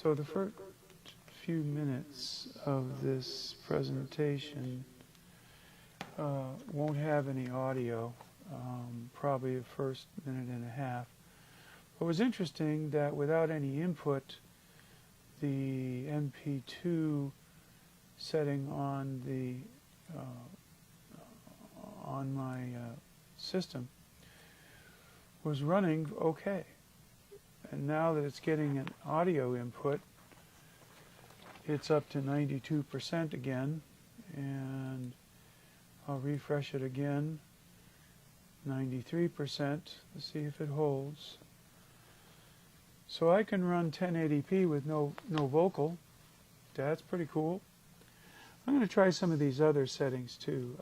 So the first few minutes of this presentation won't have any audio, probably the first minute and a half. It was interesting that without any input, the MP2 setting on the on my system was running okay. And now that it's getting an audio input, it's up to 92% again, and I'll refresh it again. 93%. Let's see if it holds. So I can run 1080p with no vocal. That's pretty cool. I'm going to try some of these other settings too.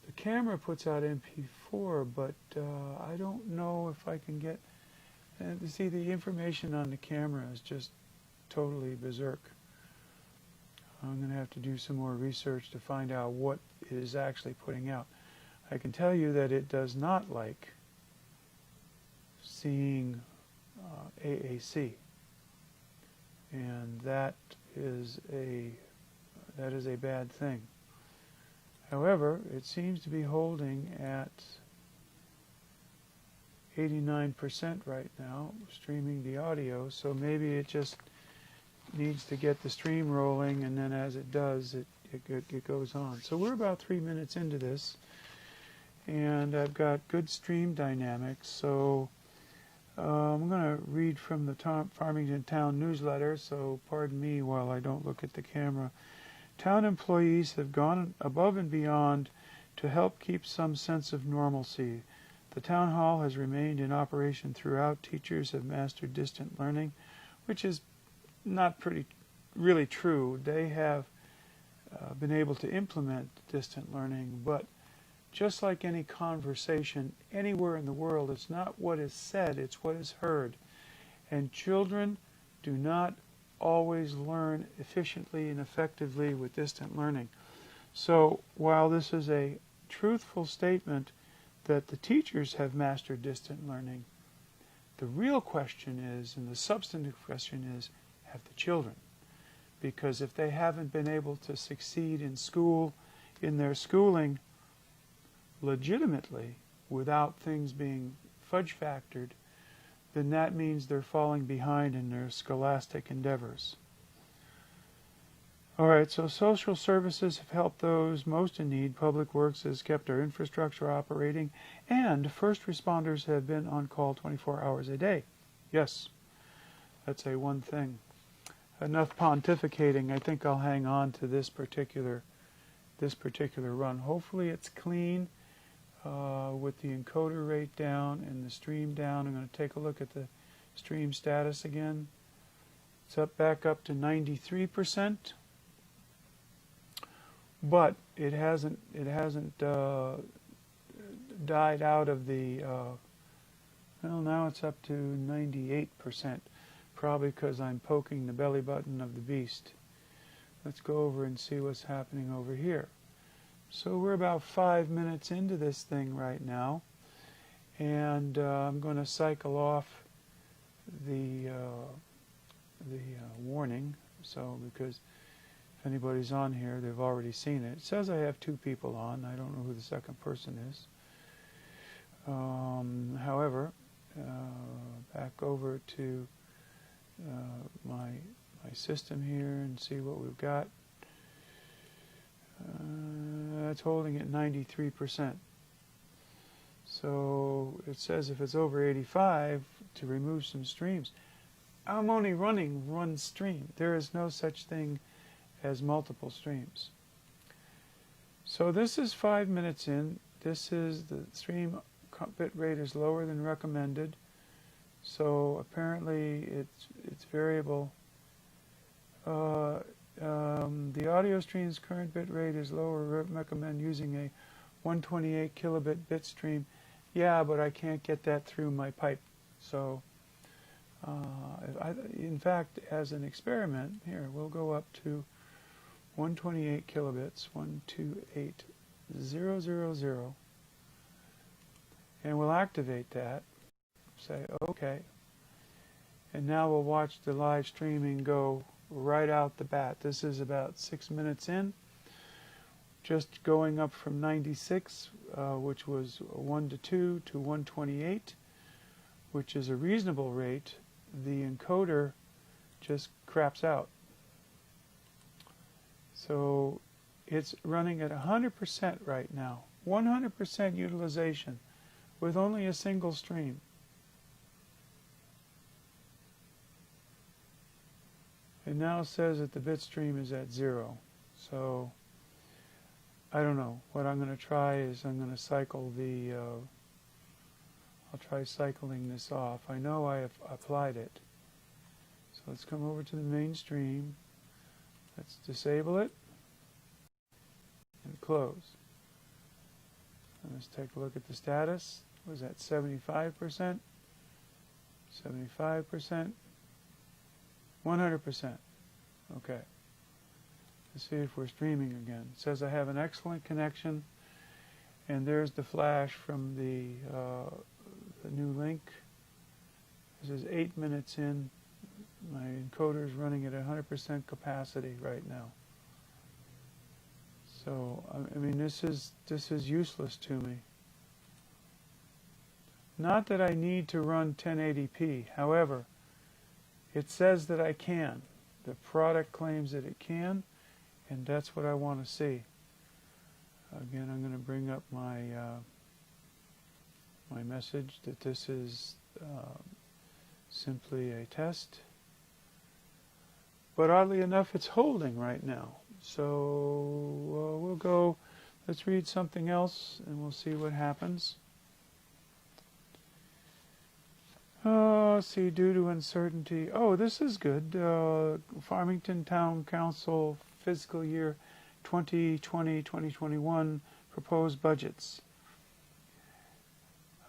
The camera puts out MP4, but I don't know if I can get. See, the information on the camera is just totally berserk. I'm going to have to do some more research to find out what it is actually putting out. I can tell you that it does not like seeing AAC, and that is a bad thing. However, it seems to be holding at 89% right now, streaming the audio, so maybe it just needs to get the stream rolling, and then as it does, it goes on. So we're about 3 minutes into this, and I've got good stream dynamics, so I'm going to read from the Farmington Town newsletter, so pardon me while I don't look at the camera. Town employees have gone above and beyond to help keep some sense of normalcy. The town hall has remained in operation throughout. Teachers have mastered distant learning, which is not really true. They have been able to implement distant learning, but just like any conversation anywhere in the world, it's not what is said, it's what is heard. And children do not always learn efficiently and effectively with distant learning. So while this is a truthful statement that the teachers have mastered distant learning, the real question is, and the substantive question is, have the children? Because if they haven't been able to succeed in school, in their schooling, legitimately, without things being fudge factored, then that means they're falling behind in their scholastic endeavors. All right, so social services have helped those most in need. Public Works has kept our infrastructure operating, and first responders have been on call 24 hours a day. Yes, that's a one thing. Enough pontificating. I think I'll hang on to this particular run. Hopefully it's clean with the encoder rate down and the stream down. I'm going to take a look at the stream status again. It's back up to 93%, but it hasn't died out of the. Well, now it's up to 98%. Probably because I'm poking the belly button of the beast. Let's go over and see what's happening over here. So we're about 5 minutes into this thing right now, and I'm going to cycle off the warning. So because if anybody's on here, they've already seen it. It says I have 2 people on. I don't know who the second person is. However, back over to my system here and see what we've got. It's holding at 93%. So it says if it's over 85 to remove some streams. I'm only running one stream. There is no such thing as multiple streams. So this is 5 minutes in. This is the stream bit rate is lower than recommended. So apparently it's variable. The audio stream's current bit rate is lower. Recommend using a 128 kilobit bit stream. Yeah, but I can't get that through my pipe. So in fact, as an experiment, here we'll go up to 128 kilobits, 128000, and we'll activate that. Say OK, And now we'll watch the live streaming go right out the bat. This is about 6 minutes in, just going up from 96, which was 1 to 2, to 128, which is a reasonable rate. The encoder just craps out. So it's running at 100% right now, 100% utilization with only a single stream. It now says that the bit stream is at 0. So I don't know. What I'm going to try is I'm going to cycle the, I'll try cycling this off. I know I have applied it. So let's come over to the main stream. Let's disable it and close. And let's take a look at the status. Was that 75%? 75%? 100%. Okay. Let's see if we're streaming again. It says I have an excellent connection, and there's the flash from the new link. This is 8 minutes in. My encoder is running at 100% capacity right now. So I mean, this is useless to me. Not that I need to run 1080p. However, it says that I can. The product claims that it can, and that's what I want to see. Again, I'm going to bring up my my message that this is simply a test. But oddly enough, it's holding right now. So we'll go, let's read something else, and we'll see what happens. See, due to uncertainty. Oh, this is good. Farmington Town Council fiscal year 2020-2021 proposed budgets.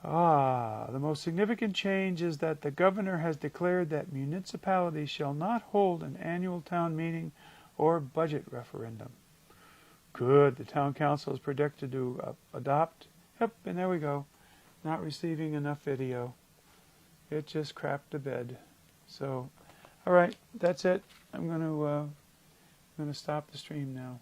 The most significant change is that the governor has declared that municipalities shall not hold an annual town meeting or budget referendum. Good. The town council is predicted to adopt. Yep, and there we go. Not receiving enough video. It just crapped the bed. So, all right, that's it. I'm going to stop the stream now.